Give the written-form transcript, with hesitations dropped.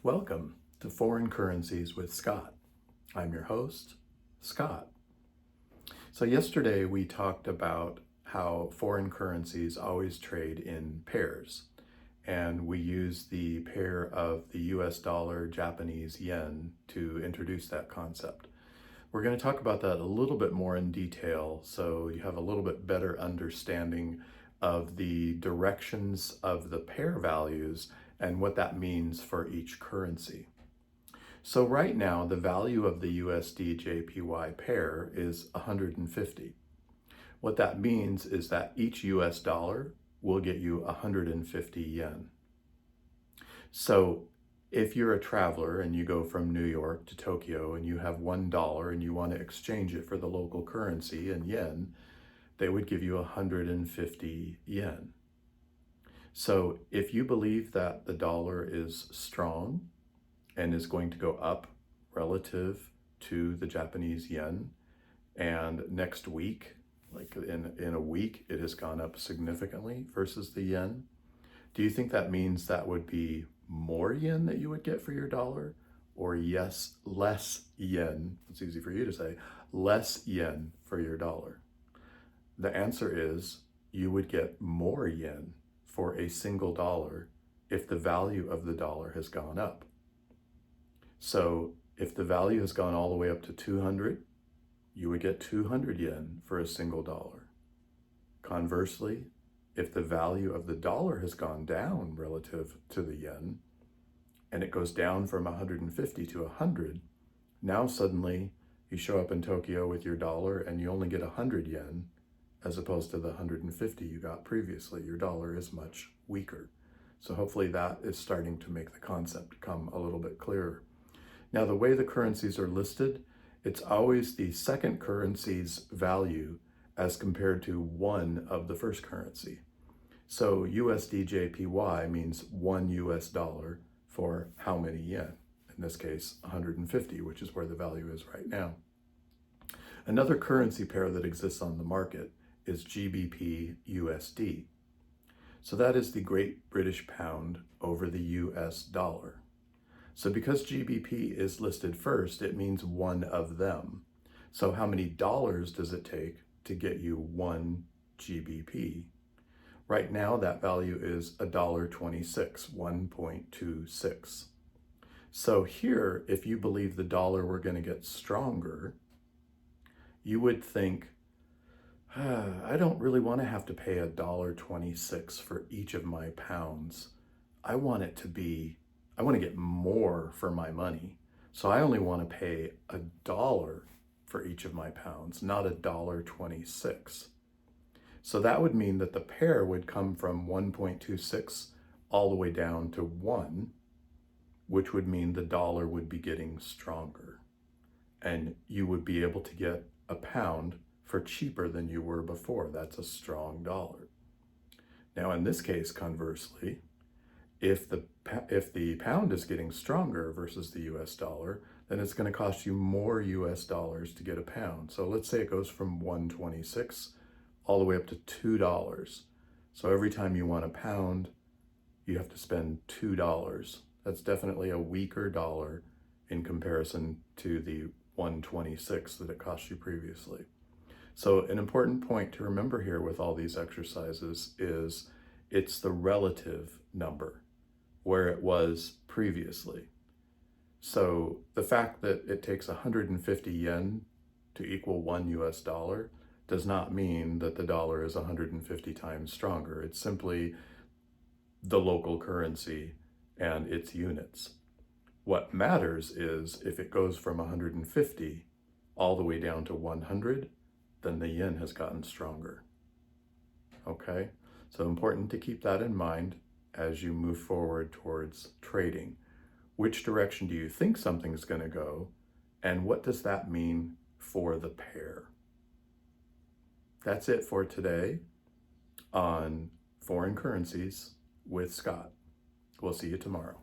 Welcome to Foreign Currencies with Scott. I'm your host, Scott. So yesterday we talked about how foreign currencies always trade in pairs, and we use the pair of the US dollar, Japanese yen to introduce that concept. We're going to talk about that a little bit more in detail so you have a little bit better understanding of the directions of the pair values and what that means for each currency. So right now, the value of the USD JPY pair is 150. What that means is that each US dollar will get you 150 yen. So if you're a traveler and you go from New York to Tokyo and you have $1 and you want to exchange it for the local currency in yen, they would give you 150 yen. So if you believe that the dollar is strong and is going to go up relative to the Japanese yen, and next week, like in a week, it has gone up significantly versus the yen, do you think that means that would be more yen that you would get for your dollar? Or yes, less yen, it's easy for you to say, less yen for your dollar? The answer is you would get more yen for a single dollar if the value of the dollar has gone up. So if the value has gone all the way up to 200, you would get 200 yen for a single dollar. Conversely, if the value of the dollar has gone down relative to the yen, and it goes down from 150 to 100, now suddenly you show up in Tokyo with your dollar and you only get 100 yen as opposed to the 150 you got previously. Your dollar is much weaker. So hopefully that is starting to make the concept come a little bit clearer. Now, the way the currencies are listed, it's always the second currency's value as compared to one of the first currency. So USD JPY means one US dollar for how many yen? In this case, 150, which is where the value is right now. Another currency pair that exists on the market is GBP USD. So that is the Great British Pound over the US dollar. So because GBP is listed first, it means one of them. So how many dollars does it take to get you one GBP? Right now, that value is $1.26, 1.26. So here, if you believe the dollar were going to get stronger, you would think, I don't really want to have to pay $1.26 for each of my pounds. I want to get more for my money. So I only want to pay $1 for each of my pounds, not $1.26. So that would mean that the pair would come from 1.26 all the way down to 1, which would mean the dollar would be getting stronger. And you would be able to get a pound for cheaper than you were before. That's a strong dollar. Now, in this case, conversely, if the pound is getting stronger versus the US dollar, then it's going to cost you more US dollars to get a pound. So let's say it goes from 1.26 all the way up to $2. So every time you want a pound, you have to spend $2. That's definitely a weaker dollar in comparison to the 1.26 that it cost you previously. So an important point to remember here with all these exercises is it's the relative number where it was previously. So the fact that it takes 150 yen to equal 1 US dollar does not mean that the dollar is 150 times stronger. It's simply the local currency and its units. What matters is if it goes from 150 all the way down to 100, then the yen has gotten stronger. Okay? So important to keep that in mind as you move forward towards trading. Which direction do you think something's going to go, and what does that mean for the pair? That's it for today on Foreign Currencies with Scott. We'll see you tomorrow.